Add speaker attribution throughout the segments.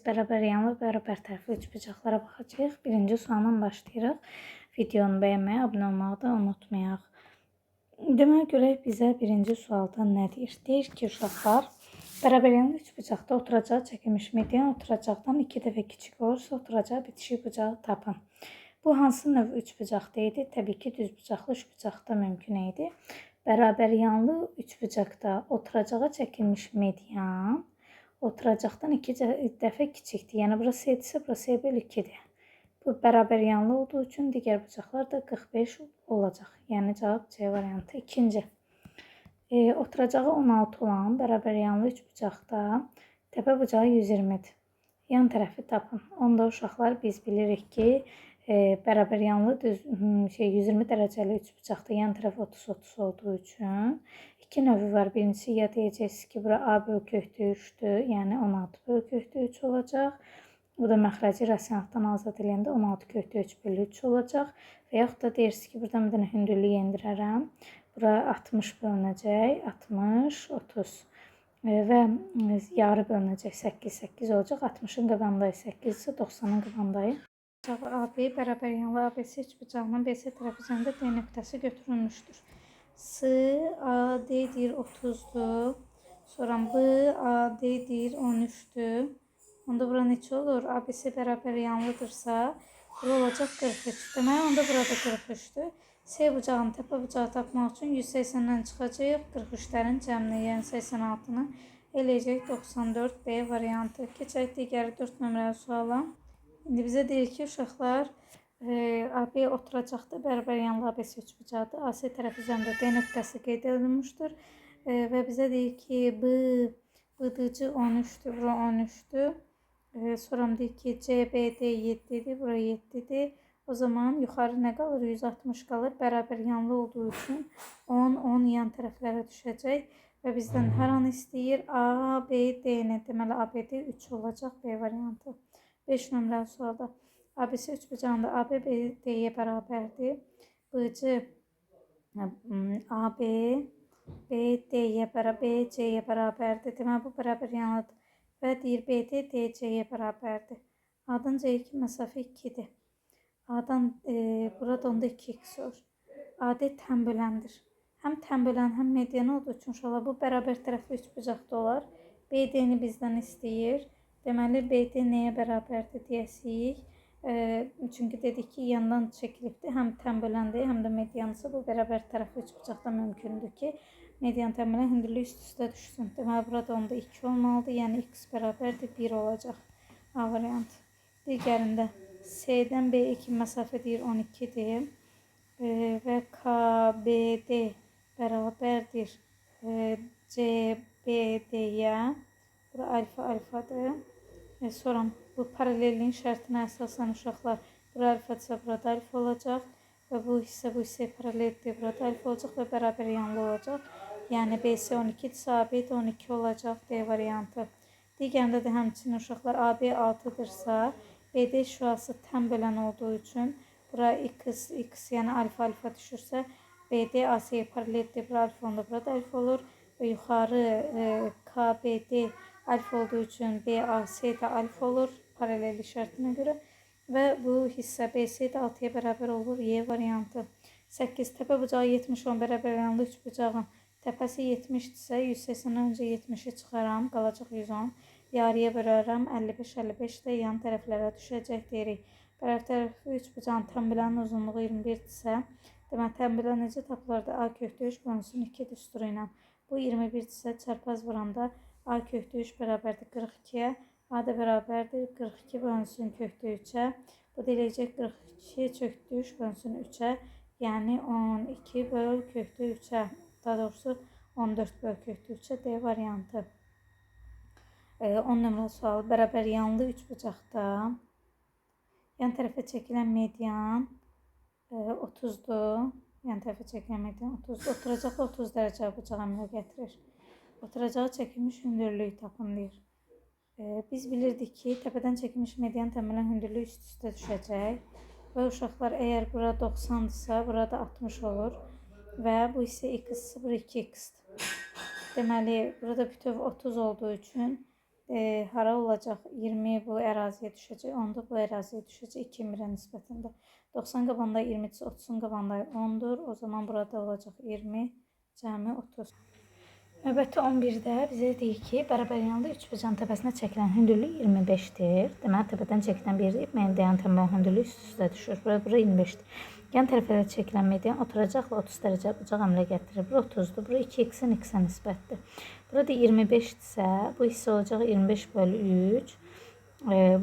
Speaker 1: Bərabər yanlı, bərabər tərəfli üçbucaqlara baxacağıq. Birinci sualdan başlayırıq. Videonu bəyənməyi, abunə olmağı da unutmayaq. Demək, görək bizə birinci sualda nə deyir? Deyir ki, uşaqlar, bərabər yanlı üçbucaqda oturacağı çəkilmiş median oturacaqdan 2 dəfə kiçik olursa, oturacağı bitişik bucağı tapın. Bu hansı növ üçbucaqda idi? Təbii ki, düzbucaqlı üçbucaqda mümkün idi. Bərabər yanlı üçbucaqda oturacağı çəkilmiş median oturacaqdan 2 dəfə kiçikdir. Yəni, burası 7 isə, burası 2-dir. Bu, bərabər yanlı olduğu üçün digər bucaqlar da 45 olacaq. Yəni, cavab C variantı. İkinci, oturacağı 16 olan bərabər yanlı üçbucaqda təpə bucağı 120-dir. Yan tərəfi tapın. Onda uşaqlar biz bilirik ki, bərabər yanlı 120 dərəcəli üçbucaqda yan tərəf 30-30 olduğu üçün iki növü var. Birincisi, ya deyəcəksiniz ki, bura A bölgühdür 3-dür, yəni 16 bölgühdür 3 olacaq. Bu da məxrəci rəsmiyyatdan azad eləyəndə 16 köhdür 3 bölü 3 olacaq. Və yaxud da deyirsiniz ki, buradan bir dənə hündürlüyü endirərəm. Bura 60 bölünəcək, 60, 30 və yarı bölünəcək 8, 8 olacaq. 60-ın qabağındayı 8 isə 90-ın qabağındayı. AB bərabər yanlı ABC üçbucağının BC tərəfi üzərində D nöqtəsi götürülmüşdür. C, AD deyir 30-dur. Sonra B, AD deyir 13-dür. Onda bura neçə olur? ABC bərabər yanlıdırsa, bura olacaq 43. Demək, onda burada 43-dür. C bucağının təpə bucağı tapmaq üçün 180-dən çıxacaq 43-lərin cəmini, yəni 86-nı eləyəcək 94 B variantı. Keçək digəri 4 nömrəli suala. İndi bizə deyir ki, uşaqlar, AB oturacaqda bərabər yanlı ABC üçbucaqdır. AC tərəfi üzərində D nöqtəsi qeyd edilmişdir. Və bizə deyir ki, BDC 13-dür, bura 13-dür. Sonra deyir ki, CBD 7-dir, bura 7-dir. O zaman yuxarı nə qalır? 160 qalır. Bərabər yanlı olduğu üçün 10 yan tərəflərə düşəcək. Və bizdən hər an istəyir ABD-ni. Deməli, ABD 3 olacaq B variantı. 5 nömrəli sualda ABC üçbucağında AB BD-yə bərabərdir. BC AB BD-yə BC-yə bərabərdir. Deməli, bu bərabər yanlıdır. Və deyir BD DC-yə bərabərdir. A-dan C-yə ki, məsafə 2-dir. A-dan burada onda 2x olur. AD tən böləndir. Həm tən bölən, həm median olduğu üçün uşaqlar bu bərabər tərəfli üçbucaqda olar. BD-ni bizdən istəyir. Deməli, BD nəyə bərabərdir deyəsiyik. Çünki dedik ki, yandan çəkilibdir. Həm tən böləndir, həm də medianısa bu bərabər tərəfli üçbucaqda mümkündür ki, median tən bölən hündürlük üst-üstə düşsün. Deməli, burada onda 2 olmalıdır. Yəni, x bərabərdir 1 olacaq. A variantı. Digərində C-dən B-yə ki, məsafə deyir 12-dir. Və KBD bərabərdir CBD-yə. Bura alfa-alfadır. Sonra bu paralelliyin şərtinə əsasən uşaqlar, bura alfa-dırsa, burada alfa olacaq. Və bu hissə paraleldir, burada alfa olacaq və bərabər yanlı olacaq. Yəni, BC 12-dirsə, AB də 12 olacaq D variantı. Digərində də həmçinin uşaqlar AB 6-dırsa, BD şüası tən bölən olduğu üçün bura x, yəni alfa-alfa düşürsə, BD AC-yə paraleldir, bura alfa onda, burada alfa olur. Və yuxarı KBD alfa olduğu üçün BAC də alfa olur paralellik şərtinə görə. Və bu hissə BC də 6-ya bərabər olur Y variantı. 8. Təpə bucağı 70-10 bərabər yanlı üçbucağın təpəsi 70-dirsə, 180-dən öncə 70-i çıxaram, qalacaq 110. Yarıya bölərəm, 55-55 də yan tərəflərə düşəcək deyirik. Bərabər tərəfli üçbucağın tən bölənin uzunluğu 21-dirsə, demək, tən bölən necə tapılırdı? A köhdür 3 bölünsün 2 düsturu ilə. Bu 21-dirsə, çarpaz vuranda A köhdür 3 bərabərdir 42-yə. A da bərabərdir 42 bölünsün köhdür 3-ə. Bu da eləyəcək 42 köhdür 3 bölünsün 3-ə. Yəni 12 böl köhdür 3-ə. Daha doğrusu 14 böl köhdür 3-ə D variantı. 10 nömrəli sual. Bərabər yanlı üçbucaqda yan tərəfə çəkilən median 30-dur. Yan tərəfə çəkilən median 30-dur. Oturacaqla 30 dərəcə bucağı əmələ gətirir. Oturacağı çəkilmiş hündürlüyü tapın deyir. Biz bilirdik ki, təpədən çəkilmiş median tən bölən hündürlüyü üst-üstə düşəcək. Və uşaqlar, əgər bura 90-dırsa, burada 60 olur. Və bu isə x0, 2x-dir. Deməli, burada bütöv 30 olduğu üçün, hara olacaq? 20 bu əraziyə düşəcək, 10 da bu əraziyə düşəcək 2 mirə nisbətində. 90 qabanda 20, 30-un qabanda 10-dur. O zaman burada olacaq 20, cəmi 30. Növbəti 11-də bizə deyir ki, bərabər yanlı üçbucağın təpəsinə çəkilən hündürlük 25-dir. Deməli, təpədən çəkilən bir median təmbəl hündürlük üst-üstə düşür. Bura 25-dir. Yan tərəflərə çəkilən median oturacaqla 30 dərəcə bucaq əmrə gətirir. Bura 30-dur. Bura 2x-in x-ə nisbətdir. Burada 25-dirsə, bu hissə olacaq 25 bölü 3.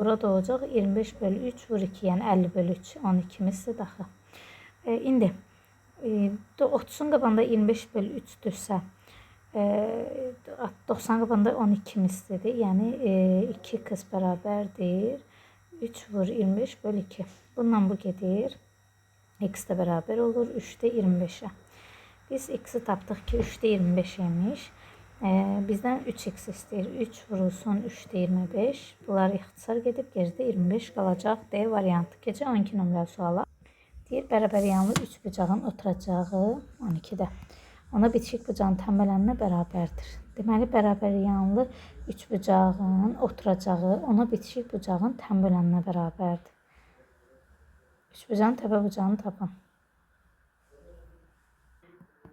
Speaker 1: Burada olacaq 25 bölü 3 vur 2, yəni 50 bölü 3. 12-mizdir daxı. İndi 30-un qabanda 25 bölü 3-dürsə, 90 qabanda 12 mislidir. Yəni 2 qız bərabərdir. 3 vur 25 bölü 2. Bundan bu gedir. X də bərabər olur 3-də 25-ə. Biz x-i tapdıq ki 3-də 25 imiş. Bizdən 3x istəyir. 3 vurulsun 3-də 25. Bunlar ixtisar gedib geridə 25 qalacaq. D variantı. Keçək 12 nömrəli suala. Deyir, bərabər yanlı 3 bucağın oturacağı 12-də. Ona bitişik bucağın tənbələninə bərabərdir. Deməli, bərabər yanlı 3 bucağın oturacağı ona bitişik bucağın tənbələninə bərabərdir. 3 bucağın təpə bucağını tapın.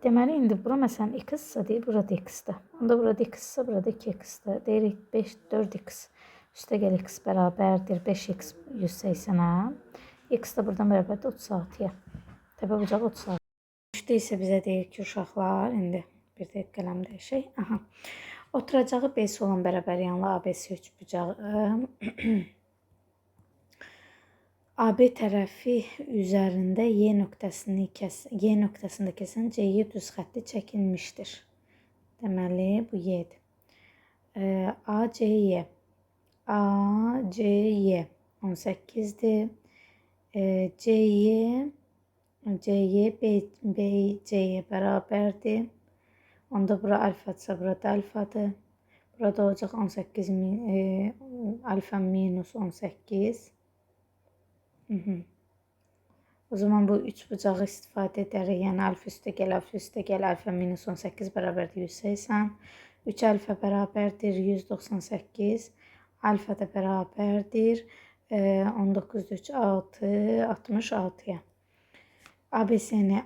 Speaker 1: Deməli, indi bura məsələn x-sə deyir, burada x-dir. Onda burada x-sə, burada 2x-dir. Deyirik 5, 4x. Üstə gəl x bərabərdir 5x 180-ə. X də buradan bərabərdir 36-ya. Təpə bucağı 36. Üçdə isə bizə deyir ki, uşaqlar, indi bir də qələm dəyişək. Aha. Oturacağı B-si olan bərabər yanlı ABC üçbucağı AB tərəfi üzərində Y nöqtəsində kəsən C-yə düz xətti çəkilmişdir. Deməli, bu Y-dir. ACY 18-dir. CY BC'yə bərabərdir. Onda bura alfadırsa, burada alfadır. Burada olacaq 18 alfa minus 18. O zaman bu üç bucağı istifadə edərik. Yəni alfa üstə gəl, alfa minus 18 bərabərdir 180. 3 alfa bərabərdir 198. Alfa da bərabərdir 19, 3, 6, 66-ya. ABS'ni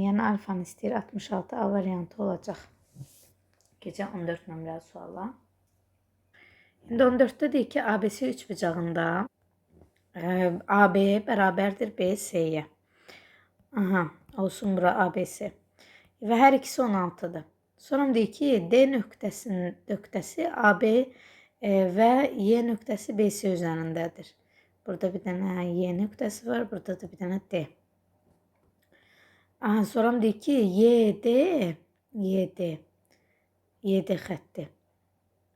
Speaker 1: yəni alfanı istəyir 66 A variantı olacaq. Keçək 14 nömrəli suala. İndi 14-də deyir ki, ABC üçbucağında AB bərabərdir BC-yə. Aha, olsun bura ABC. Və hər ikisi 16-dır. Sonra deyir ki, D nöqtəsi AB və Y nöqtəsi BC üzərindədir. Burada bir dənə Y nöqtəsi var, burada da bir dənə D. Aha, sonra deyir ki, YD xətti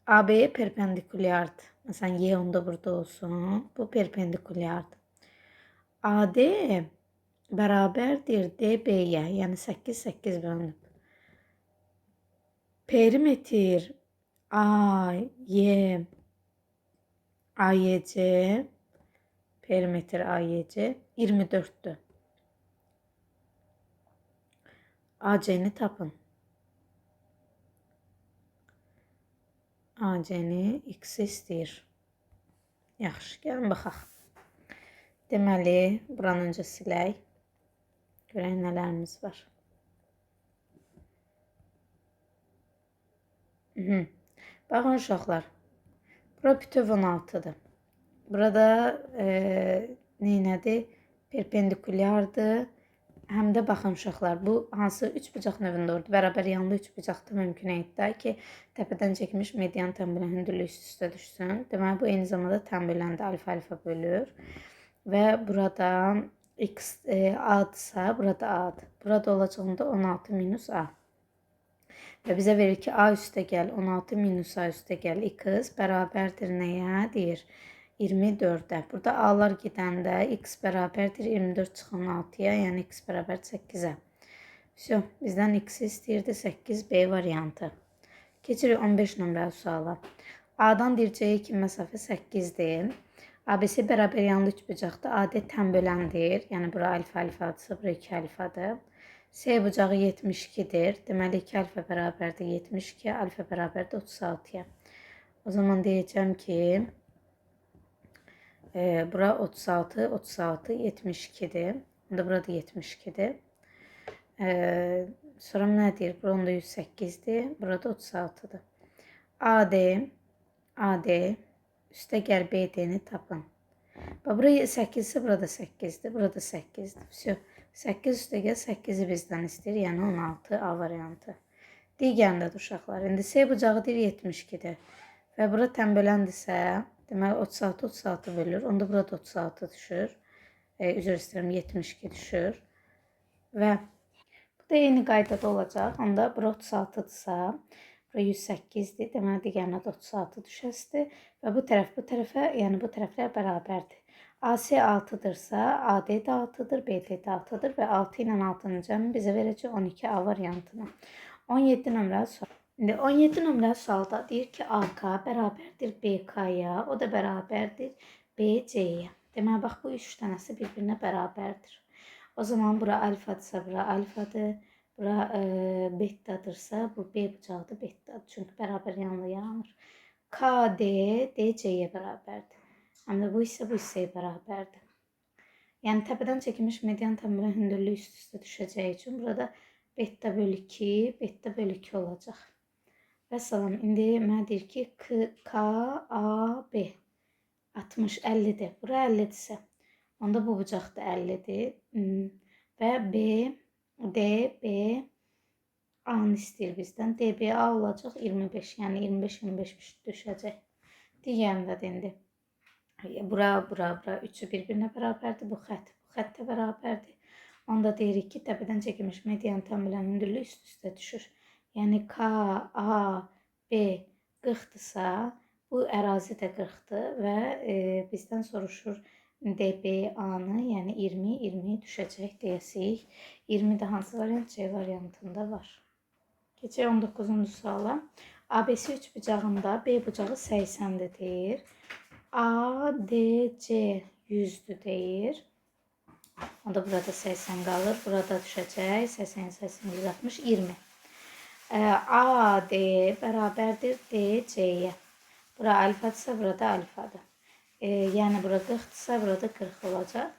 Speaker 1: AB-yə perpendikulyardır. Məsələn, Y onda burada olsun. Bu perpendikulyardır. AD bərabərdir DB-yə, yəni 8, 8 bölünüb. Perimetr AYC perimetr AYC 24'dür. AC-ni tapın. AC-ni x istəyir. Yaxşı, gəlin baxaq. Deməli, buranı öncə silək. Görək nələrimiz var. Baxın uşaqlar. Bura bütöv 16-dır. Burada neynədir? Perpendikulyardır. Həm də baxın uşaqlar, bu hansı üçbucaq növündə oldu? Bərabər yanlı üçbucaqda mümkün etdi ki, təpədən çəkilmiş median tənbələn hündürlüyü üst-üstə düşsün. Deməli, bu eyni zamanda tənbələndə alfa-alfa bölür. Və burada x A-dırsa, burada A-dır. Burada olacağında 16 minus A. Və bizə verir ki, A üstə gəl, 16 minus A üstə gəl, x bərabərdir nəyə? Deyir, 24-də. Burada A-lar gedəndə x bərabərdir 24 çıxan 6-ya, yəni x bərabər 8-ə. Vəsə, bizdən x istəyirdi 8B variantı. Keçirik 15 nömrəli suala. A-dan dircəyə kimi məsafə 8-dir. ABC bərabər yanlı üçbucaqda AD tənböləndir. Yəni, bura alfa-alfadırsa, bura 2 alfadır. C bucağı 72-dir. Deməli, 2 alfa bərabərdir 72, alfa bərabərdir 36-ya. O zaman deyəcəm ki, bura 36, 36, 72'dir. Onda burada 72'dir. Sonra nədir? Burada 108'dir. Burada 36'dır. AD, AD, üstə gəl BD-ni tapın. Buraya 8 ise burada 8'dir. Burada 8'dir. Все. 8 üstə gəl 8'i bizdən istəyir. Yəni 16 A variantı. Digərindədir uşaqlar. İndi S bucağı deyir 72'dir. Və bura tənbələndirsə, deməli 36, 36 bölür. Onda burada 36 düşür. Üzr istəyirəm 72 düşür. Və bu da eyni qaydada olacaq. Onda bura 36-dırsa, bura 108'dir. Deməli digərinə də 36 düşəsidir. Və bu tərəfə, yəni bu tərəflər bərabərdir. AC 6'dırsa, AD də 6'dır, BD də 6'dır və 6 ilə 6'nın cəmi bizə verəcək 12A variantını. 17 nömrəli sual. İndi 17 nömrəli sualda deyir ki, AK bərabərdir BK-ya, o da bərabərdir BC-yə. Deməli, bax, bu 3 dənəsi bir-birinə bərabərdir. O zaman bura alfadırsa, bura alfadır. Bura betadırsa, bu B bucaqdır, betadır. Çünki bərabər yanlı yaranır. KD DC'yə bərabərdir. Həm də bu isə bu hissəyə bərabərdir. Yəni təpədən çəkilmiş median tənbəlin hündürlüyü üst-üstə düşəcəyi üçün burada beta bölü 2, beta bölü 2 olacaq. Və salam, indi mənə deyir ki, KAB 60, 50'dir. Bura 50'dirsə, onda bu bucaq da 50'dir. Və DB A-nı istəyir bizdən. DBA olacaq 25, yəni 25 düşəcək. Digərində də indi. Bura, üçü bir-birinə bərabərdir. Bu xətt də bərabərdir. Onda deyirik ki, təpədən çəkilmiş median tənbəlin hündürlüyü üst-üstə düşür. Yəni KAB 40'dırsa, bu ərazi də 40'dır və bizdən soruşur DBA-nı, yəni 20 düşəcək deyəsik. 20 də hansı variant? C variantında var. Keçək 19-cu suala. ABC 3 bucağında B bucağı 80'dir deyir. ADC 100'dür deyir. Onda burada 80 qalır. Burada düşəcək 80, 80, 160, 20. AD bərabərdir DC-yə. Bura alfadırsa, burada alfadır. Yəni bura 40'dırsa, burada 40 olacaq.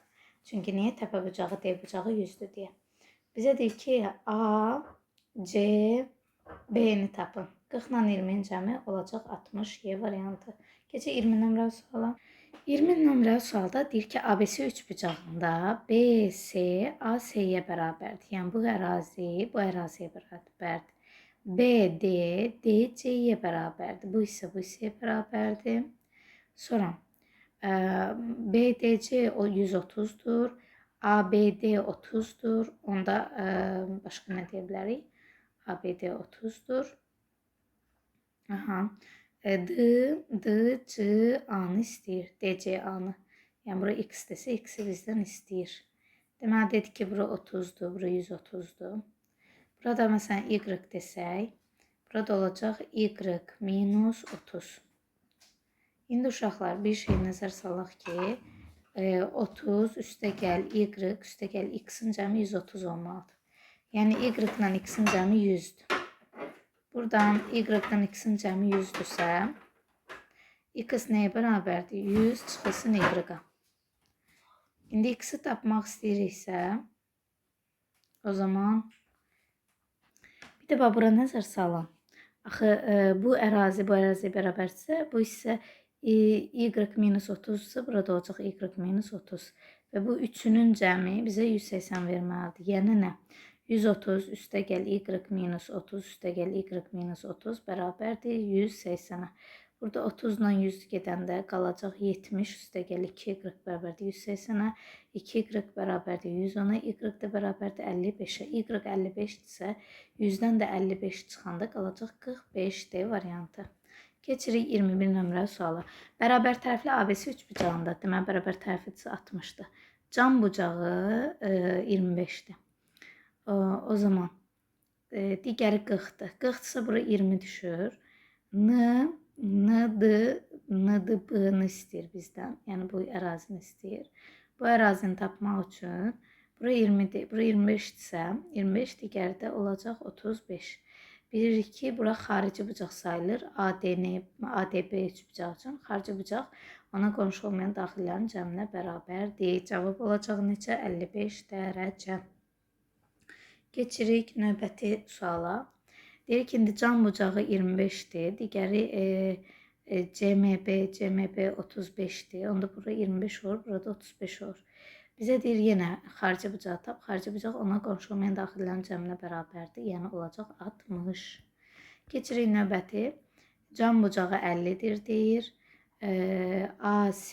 Speaker 1: Çünki niyə? Təpə bucağı D bucağı 100'dür deyə. Bizə deyir ki, A, C, B-ni tapın. 40 ilə 20'nin cəmi olacaq 60 Y variantı. Keçək 20 nömrəli suala. 20 nömrəli sualda deyir ki, ABC 3 bucağında BC AC'yə bərabərdir. Yəni bu əraziyə bərabərdir. BD DC'yə bərabərdir. Bu isə bu hissəyə bərabərdir. Sonra BDC 130'dur. ABD 30'dur. Onda başqa nə deyə bilərik? ABD 30'dur. Aha. DCA-nı istəyir. DCA-nı. Yəni bura X desə, X-i bizdən istəyir. Deməli dedik ki, bura 30'dur, bura 130'dur. Burada məsələn Y desək, burada olacaq Y minus 30. İndi uşaqlar bir şey nəzər salaq ki, 30 üstə gəl Y üstə gəl X-in cəmi 130 olmalıdır. Yəni Y ilə X-in cəmi 100'dür. Buradan Y-dən X-in cəmi 100'dürsə, X nəyə bərabərdir? 100 çıxılsın Y-qa. İndi X-i tapmaq istəyiriksə, o zaman bir də bura nəzər salın. Axı, bu əraziyə bərabərdirsə, bu isə Y minus 30'sa, burada olacaq Y minus 30. Və bu üçünün cəmi bizə 180 verməlidir. Yəni nə? 130 üstə gəl Y minus 30 üstə gəl Y minus 30 bərabərdir 180'ə. Burada 30 ilə 100 gedəndə qalacaq 70 üstə gəl 2Y bərabərdir 180'ə. 2Y bərabərdir 110'a. Y də bərabərdir 55'ə. Y 55'dirsə 100'dən də 55 çıxanda qalacaq 45D variantı. Keçirik 21 nömrəli suala. Bərabər tərəfli ABC 3 bucağında, deməli bərabər tərəfidirsə 60'dır. Can bucağı 25'dir. O zaman digəri 40'dır. 40'dırsa bura 20 düşür. B-ni istəyir bizdən. Yəni bu ərazini istəyir. Bu ərazini tapmaq üçün bura 20'dir. Bura 25'dirsə 25 digəri də olacaq 35. Bilirik ki, bura xarici bucaq sayılır. ADN, ADB üçbucağı üçün xarici bucaq ona qonşu olmayan daxillərin cəminə bərabərdir. Cavab olacaq neçə? 55 dərəcə. Keçirik növbəti suala. Deyir ki, indi can bucağı 25'dir. Digəri CMB 35'dir. Onda bura 25 olur, burada 35 olur. Bizə deyir yenə xarici bucağı tap. Xarici bucaq ona qonşu olmayan daxillərin cəminə bərabərdir. Yəni olacaq 60. Keçirik növbəti. Can bucağı 50'dir deyir. AC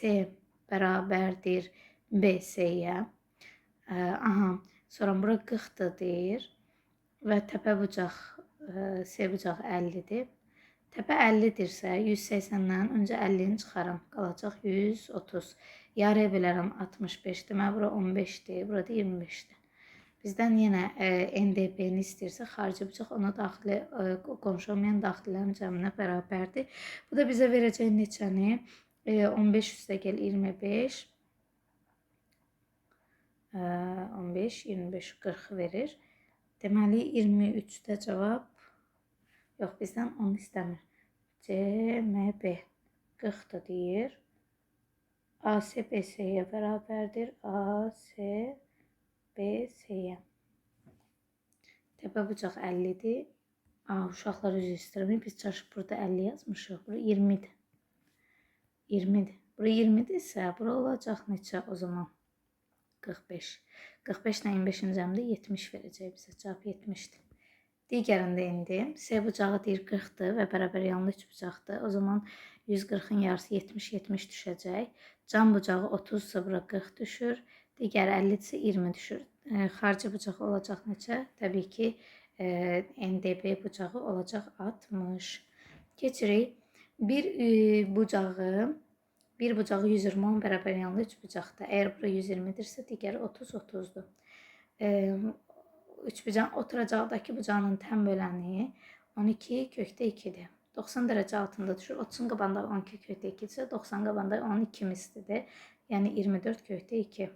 Speaker 1: bərabərdir BC-yə. Aha, sonra bura 40'dır deyir. Və təpə bucaq C bucağı 50'dir. Təpə 50'dirsə 180'dən öncə 50'ni çıxarım. Qalacaq 130. Yarıya bölərəm 65. Deməli bura 15'dir, burada 25'dir. Bizdən yenə NDB-ni istəyirsə xarici bucaq ona daxili qonşu olmayan daxillərin cəminə bərabərdir. Bu da bizə verəcək neçəni? 15 üstə gəl 25. 15, 25, 40 verir. Deməli 23'də cavab yox, bizdən 10 istəmir. CMB 40'dır deyir. AC BC-yə bərabərdir. AC BC-yə. Təpə bucaq 50'dir. Uşaqlar üzr istəyirəm. Biz çaşıb burada 50 yazmışıq. Bura 20'dir. 20'dir. Bura 20'dirsə, bura olacaq neçə o zaman? 45. 45 ilə 25'in cəmində 70 verəcək bizə. Cavab 70'dir. Digərində indi C bucağı deyir 40'dır və bərabər yanlı üçbucaqdır. O zaman 140'ın yarısı 70 düşəcək. Can bucağı 30'sa bura 40 düşür. Digər 50'dirsə 20 düşür. Xarici bucaq olacaq neçə? Təbii ki, NDB bucağı olacaq 60. Keçirik. Bir bucağı 120 10 bərabər yanlı üçbucaqdır. Əgər bura 120'dirsə, digəri 30-30'dur. Üçbucağın oturacaqdakı bucağının tən böləni 12 kökdə 2'dir. 90 dərəcə altında düşür. 30'un qabağında 12 kökdə 2'dirsə, 90 qabağında 12 mislidir. Yəni 24 kökdə 2.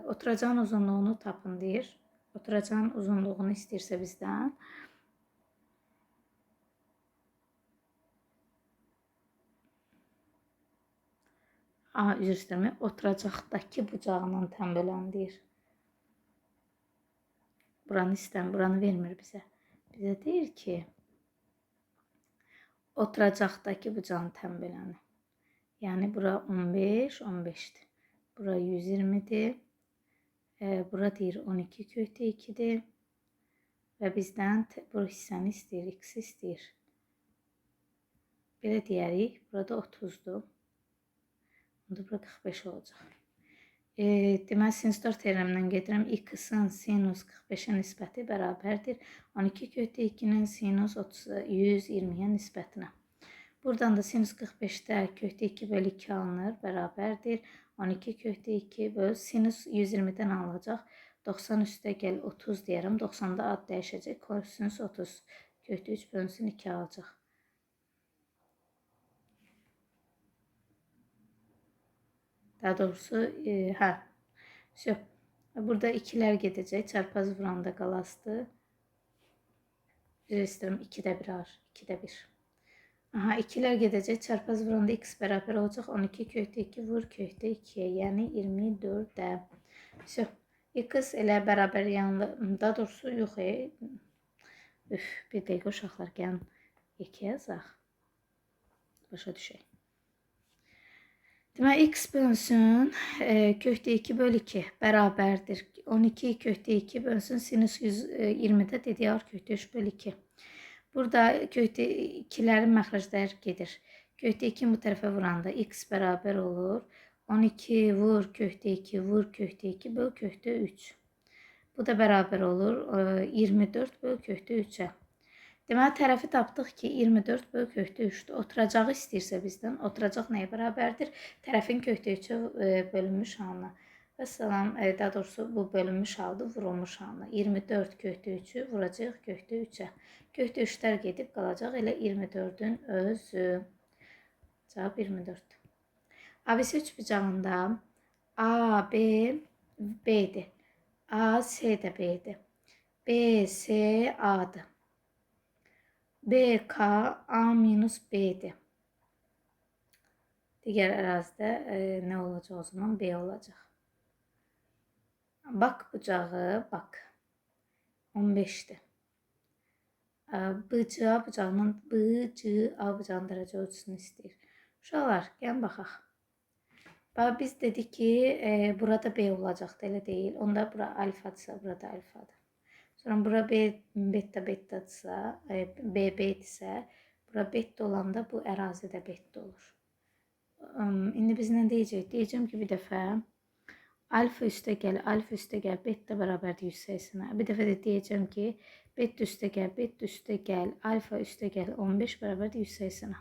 Speaker 1: Oturacağın uzunluğunu tapın deyir. Oturacağın uzunluğunu istəyirsə bizdən. Üzr istəyirəm. Oturacaqdakı bucağının tən böləni deyir. Buranı istəmir, buranı vermir bizə. Bizə deyir ki, oturacaqdakı bucağın tən böləni. Yəni bura 15, 15'dir. Bura 120'dir. Bura deyir 12 kökdə 2'dir. Və bizdən bu hissəni istəyir, x istəyir. Belə deyərik, burada 30'dur. Onda bura 45 olacaq. Deməli, sinus 4 teoremindən gedirəm. X-ın sinus 45'ə nisbəti bərabərdir 12 kökdə 2'nin sinus 120'yə nisbətinə. Buradan da sinus 45'də kökdə 2 bölü 2 alınır. Bərabərdir 12 kökdə 2 bölü sinus 120'dən alınacaq. 90 üstə gəl 30 deyərəm. 90'da ad dəyişəcək. Kosinus 30 kökdə 3 bölünsün 2 alacaq. Daha doğrusu, burada 2'lər gedəcək. Çarpaz vuranda qalasıdır. Üzr istəyirəm, 2'də 1 var. 2'də 1. Aha, 2'lər gedəcək. Çarpaz vuranda x bərabər olacaq. 12 kökdə 2 vur kökdə 2'yə. Yəni 24'də. X elə bərabər yanlı. Daha doğrusu, yox. Bir dəqiqə uşaqlar, gəlin 2 yazaq. Başa düşək. Deməli, x bölünsün kökdə 2 bölü 2 bərabərdir. 12 kökdə 2 bölünsün sinus 120'də DDR kökdə 3 bölü 2. Burada kökdə 2'lərin məxrəcləri gedir. Kökdə 2 bu tərəfə vuranda x bərabər olur. 12 vur kökdə 2 vur kökdə 2 böl kökdə 3. Bu da bərabər olur 24 böl kökdə 3'ə. Deməli, tərəfi tapdıq ki, 24 böl kökdə 3'dür. Oturacağı istəyirsə bizdən, oturacaq nəyə bərabərdir? Tərəfin kökdə 3'ə bölünmüş halına. Və salam, daha doğrusu bu bölünmüş haldır, vurulmuş halına. 24 kökdə 3'ü vuracaq kökdə 3'ə. Kökdə 3'lər gedib qalacaq elə 24'ün özü. Cavab 24'dür. ABC üçbucağında A, B, B'dir. A, C də B'dir. B, C, A'dır. BK A minus B'di. Diğer ərazidə ne olacaq o zaman? B olacaq. Bak bucağı, bak. 15'dir. BC bucağının A bucağının dərəcə ölçüsünü istəyir. Uşaqlar, gəlin baxaq. Biz dedik ki, burada B olacaqdı, elə deyil. Onda bura alfadırsa, burada alfadır. Sonra bura beta betadırsa, B idisə, bura beta olanda bu ərazidə beta olur. İndi biz nə deyəcəyik? Deyəcəm ki, bir dəfə alfa üstə gəl, beta bərabərdir 180-ə. Bir dəfə də deyəcəm ki, beta üstə gəl, alfa üstə gəl 15 bərabərdir 180-ə.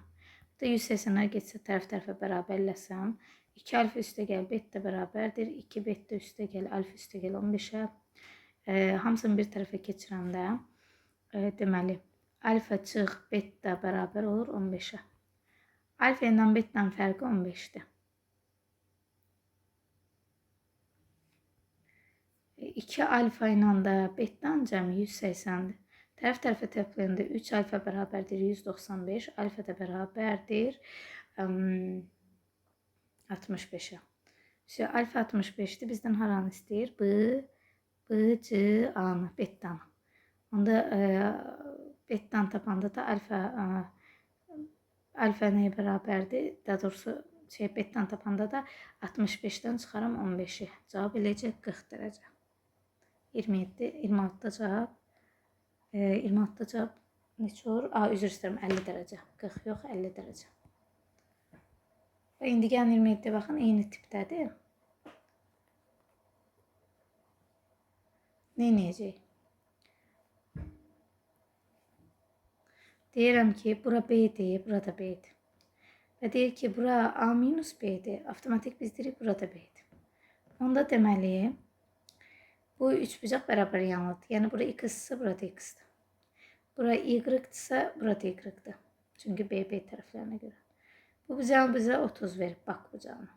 Speaker 1: Bu da 180-lər getsə tərəf-tərəfə bərabərləsəm, 2 alfa üstə gəl, beta bərabərdir, 2 beta üstə gəl, alfa üstə gəl 15-ə. Hamısını bir tərəfə keçirəndə, deməli, alfa çıx, beta bərabər olur 15-ə. Alfa ilə beta'nın fərqi 15'dir. 2 alfa ilə də beta'nın cəmi 180'dir. Tərəf-tərəfə toplayanda 3 alfa bərabərdir 195, alfa da bərabərdir 65'ə. Alfa 65'dir. Bizdən haranı istəyir? BC-A'nı, beta'nı. Onda beta'nı tapanda da alfa nəyə bərabərdir? Daha doğrusu beta'nı tapanda da 65'dən çıxaram 15'i. Cavab eləcək 40 dərəcə. 27, 26'da cavab. 26'da cavab neçə olur? Üzr istəyirəm, 50 dərəcə. 40 yox, 50 dərəcə. Və indi gəlin 27'də baxın, eyni tipdədir. Nə edəcək? Deyirəm ki, bura B'dir, burada B'dir. Və deyir ki, bura A minus B'dir. Avtomatik biz deyirik, burada B'dir. Onda deməli, bu üçbucaq bərabər yanlıdır. Yəni, bura x-sə, burada x-dir. Bura y-dirsə, burada y-dir. Çünki B tərəflərinə görə. Bu bucağın bizə 30 verib, bax bucağını.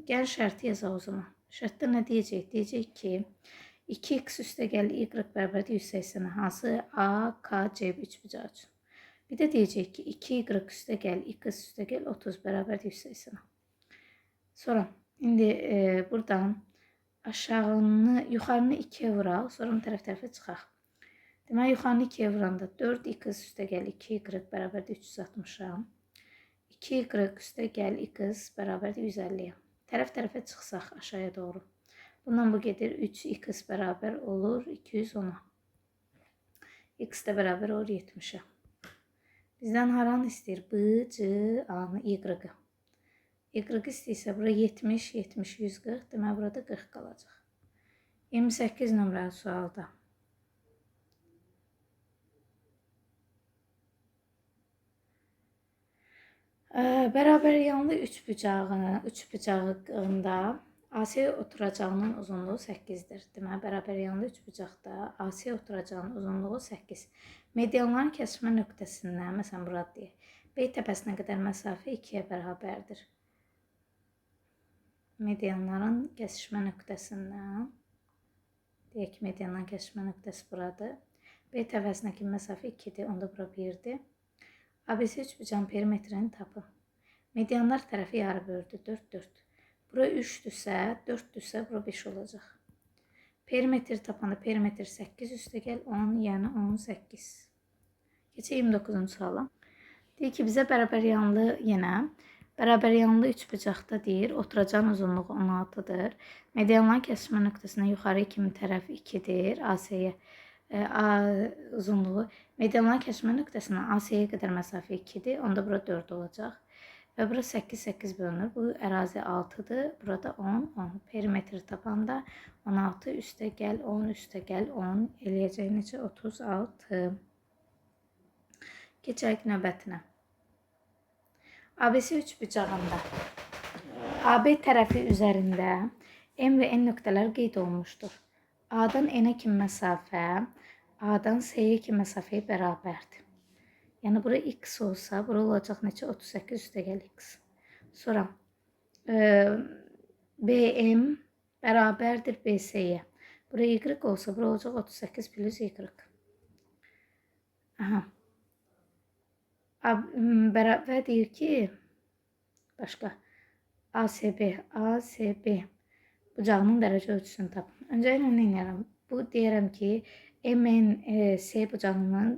Speaker 1: Gəl şərti yazaq o zaman. Şərtdə nə deyəcək? Deyəcək ki, 2x üstə gəl, y bərabərdir 180, hansı A, K, C üçbucağı üçün. Bir də deyəcək ki, 2y üstə gəl, x üstə gəl, 30 bərabərdir 180. Sonra, indi buradan aşağını, yuxarını 2'yə vuraq, sonra tərəf-tərəfə çıxaq. Deməli, yuxarını 2'yə vuranda 4x üstə gəl, 2y bərabərdir 360'a. 2y üstə gəl, x bərabərdir 150'yə. Tərəf-tərəfə çıxsaq aşağıya doğru. Bundan bu gedir 3x bərabər olur 210'a. X də bərabər olur 70'ə. Bizdən haranı istəyir? B, C, A-nı, y-ı. Y-ı istəyirsə, bura 70, 70, 140. Deməli, burada 40 qalacaq. 28 nömrəli sualda. Bərabər yanlı üçbucağında AC oturacağının uzunluğu 8'dir. Deməli, bərabər yanlı üçbucaqda AC oturacağının uzunluğu 8. Medianların kəsişmə nöqtəsindən, məsələn, burada deyək, B təpəsinə qədər məsafə 2'yə bərabərdir. Medianların kəsişmə nöqtəsindən, deyək ki, medianların kəsişmə nöqtəsi buradır. B təpəsinəki məsafə 2'dir, onda bura 1'dir. ABC üçbucağın perimetrini tapın. Medianlar tərəfi yarı böldü, 4, 4. Bura 3'dürsə, 4'dürsə, bura 5 olacaq. Perimetri tapanda perimetr 8 üstə gəl, 10, yəni 18. Keçək 29-cu suala. Deyir ki, bizə bərabər yanlı yenə, bərabər yanlı üçbucaqda deyir, oturacağın uzunluğu 16'dır. Medianların kəsişmə nöqtəsindən yuxarı kimi tərəf 2'dir, AC-yə uzunluğu. Medianların kəsişmə nöqtəsindən AC-yə qədər məsafə 2'dir, onda bura 4 olacaq. Və bura 8, 8 bölünür. Bu ərazi 6'dır. Burada 10, 10. Perimetri tapanda 16 üstə gəl, 10 üstə gəl, 10 eləyəcək necə? 36. Keçək növbətinə. ABC üçbucağında AB tərəfi üzərində M və N nöqtələr qeyd olunmuşdur. A-dan N-ə kimi məsafə, A-dan C-yə kimi məsafəyə bərabərdir. Yəni, bura x olsa, bura olacaq neçə? 38 üstə gəl x. Sonra, BM bərabərdir BC-yə. Bura y olsa, bura olacaq 38 plus y. Aha. Bərabər deyir ki, başqa. ASB bucağının dərəcə ölçüsünü tapın. Öncəliklə nə edirəm? Bu deyirəm ki, MNC bucağının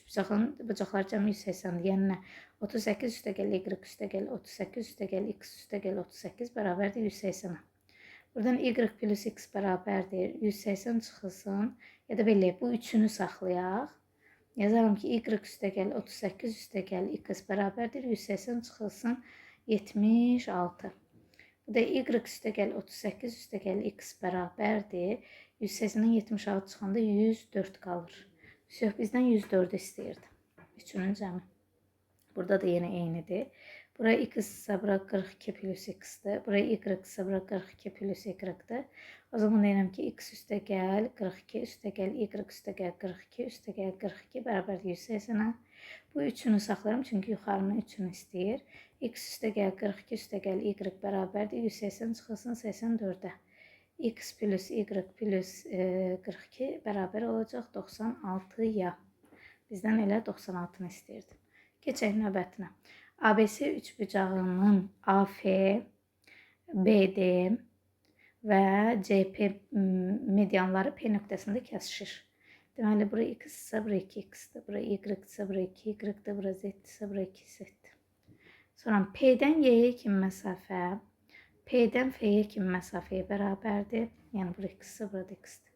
Speaker 1: bucağın bucaqlar cəmi 180-dir. Yəni nə? 38 üstəgəl y üstəgəl 38 üstəgəl x üstəgəl 38 bərabərdir 180-ə. Buradan y plus x bərabərdir 180 çıxılsın. Ya da belə bu üçünü saxlayaq. Yazarım ki, y üstəgəl 38 üstəgəl x bərabərdir 180 çıxılsın 76. Bu da y üstəgəl 38 üstəgəl x bərabərdir. 180-dən 76 çıxanda 104 qalır. Yox, bizdən 104 istəyirdi. Üçünün cəmi. Burada da yenə eynidir. Buraya x ise bura 42 plus x'dir. Buraya y ise bura 42 plus y'dir. O zaman deyirəm ki, x üstəgəl 42 üstəgəl y üstəgəl 42 üstəgəl 42 bərabərdir 180-ə. Bu üçünü saxlayıram çünki yuxarının üçünü istəyir. X üstəgəl 42 üstəgəl y bərabərdir 180 çıxılsın 84-ə. X plus y plus 42 bərabər olacaq 96-ya. Bizdən elə 96-nı istəyirdi. Keçək növbətinə. ABC üçbucağının AF, BD və CP medianları P nöqtəsində kəsişir. Deməli, bura x ise bura 2x'dir. Bura y ise bura 2y'dir. Bura z ise bura 2z'dir. Sonra P'dən y'yə kimi məsafə, P'dən F'yə kimi məsafəyə bərabərdir. Yəni, bura x ise burada x'dir.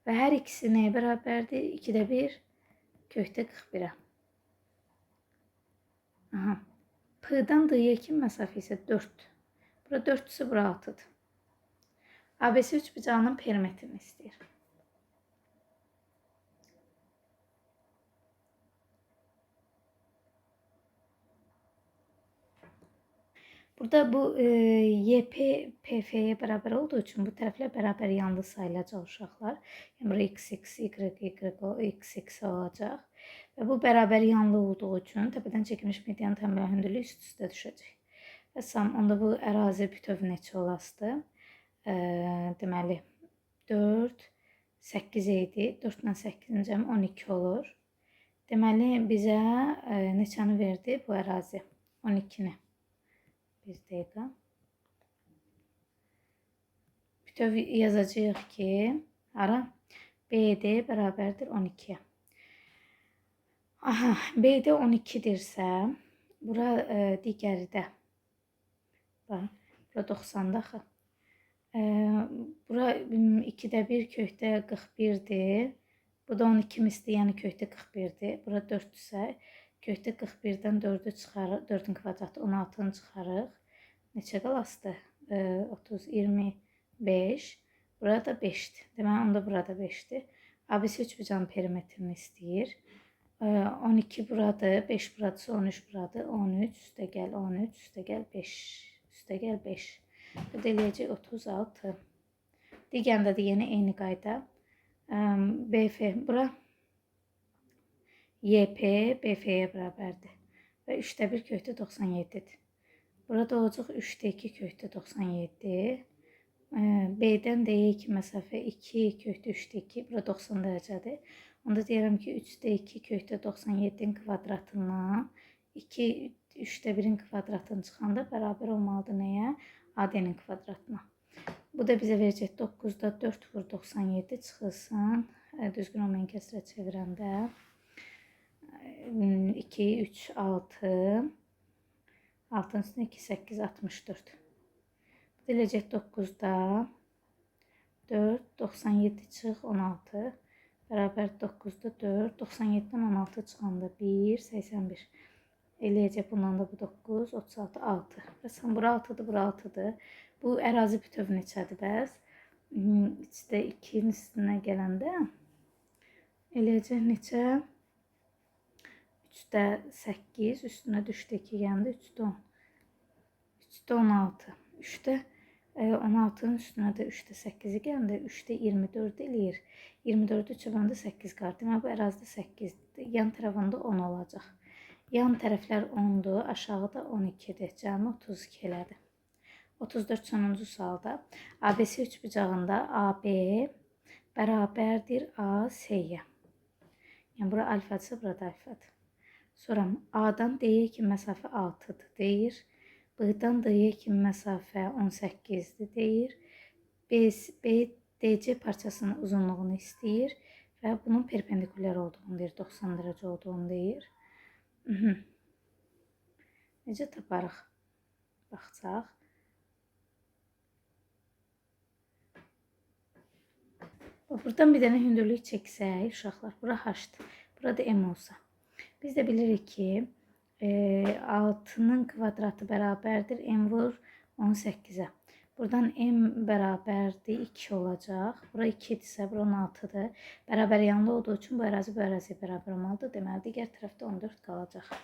Speaker 1: Və hər ikisi nəyə bərabərdir? 2'də 1 kökdə 41'ə. Aha. P'dan D'ya kimi məsafə isə 4. Bura 4'dürsə, bura 6'dır. ABC üçbucağının perimetrini istəyir. Burada bu YP PF'ye bərabər olduğu üçün bu tərəflər bərabər yanlı sayılacaq uşaqlar. Yəni, bura XX, XX olacaq. Və bu bərabər yanlı olduğu üçün təpədən çəkilmiş median təməl hündürlüyü üst-üstə düşəcək. Və onda bu ərazi bütöv neçə olasıdır? Deməli, 4, 8 idi. 4 ilə 8-in cəmi 12 olur. Deməli, bizə neçəni verdi bu ərazi? 12-ni. Bir dəqiqə. Bütöv yazacağıq ki, ara BD bərabərdir 12-yə. Aha, BD 12-dirsə, bura digəri də. Bura 90-da axı. Bura 2'də 1 kökdə 41'dir. Bu da 12 misli, yəni kökdə 41'dir. Bura 4-dürsə, kökdə 41'dən 4'ü çıxarıq. 4'ün kvadratı 16'nı çıxarıq. Neçə qalasıdır? 30, 25. Burada da 5'dir. Deməli, onda burada 5'dir. ABC üçbucağın perimetrini istəyir. 12 buradır, 5 buradırsa 13 buradır. 13 üstəgəl 13 üstəgəl 5 üstəgəl 5. Bu da eləyəcək 36. Digərində də yenə eyni qayda. BF bura YP BF'yə bərabərdir. Və 3'də 1 kökdə 97'dir. Burada olacaq 3'də 2 kökdə 97. B'dən D'yə 2 məsafə 2 kökdə 3'də 2. Bura 90 dərəcədir. Onda deyirəm ki, 3'də 2 kökdə 97'in kvadratından 2 3'də 1'in kvadratını çıxanda bərabər olmalıdır nəyə? AD'nin kvadratına. Bu da bizə verəcək 9'da 4 vur 97 çıxılsın. Düzgün olmayan kəsrə çevirəndə 2, 3, 6 6'ın üstünə 2, 8, 64. Bu da eləyəcək 9'da 4, 97 çıx 16 bərabər 9'da 4, 97'dən 16 çıxanda 1, 81. Eləyəcək bundan da bu 9, 36, 6. Bəs bura 6'dır, bura 6'dır. Bu ərazi bütöv neçədir bəs? 3'də 2'nin üstünə gələndə eləyəcək neçə? 3'də 8, üstünə düşdü 2 gələndə 3'də 10. 3'də 16. 3'də 16'nın üstünə də 3'də 8'i gələndə 3'də 24 eləyir. 24'ü çöbəndə 8 qalır. Deməli, bu ərazidə 8'dir. Yan tərəfində 10 olacaq. Yan tərəflər 10'dur, aşağıda 12'dir. Cəmi 32 elədi. 34 sonuncu sualda ABC üçbucağında AB bərabərdir AC-yə. Yəni bura alfadısa, burada alfadır. Sonra A-dan D-yə ki məsafə 6-dır deyir. B-dan D-yə ki məsafə 18-dir deyir. DC parçasının uzunluğunu istəyir və bunun perpendikulyar olduğunu deyir, 90 dərəcə olduğunu deyir. Necə taparıq? Baxacaq. Buradan bir dənə hündürlük çəksək, uşaqlar, bura H-dır, burada M olsa. Biz də bilirik ki, 6-nın kvadratı bərabərdir, M vur 18-ə. Buradan M bərabərdir, 2 olacaq. Bura 2-dirsə, bura 16-dır. Bərabər yanlı olduğu üçün bu ərazi bu əraziyə bərabər olmalıdır. Deməli, digər tərəfdə 14 qalacaq.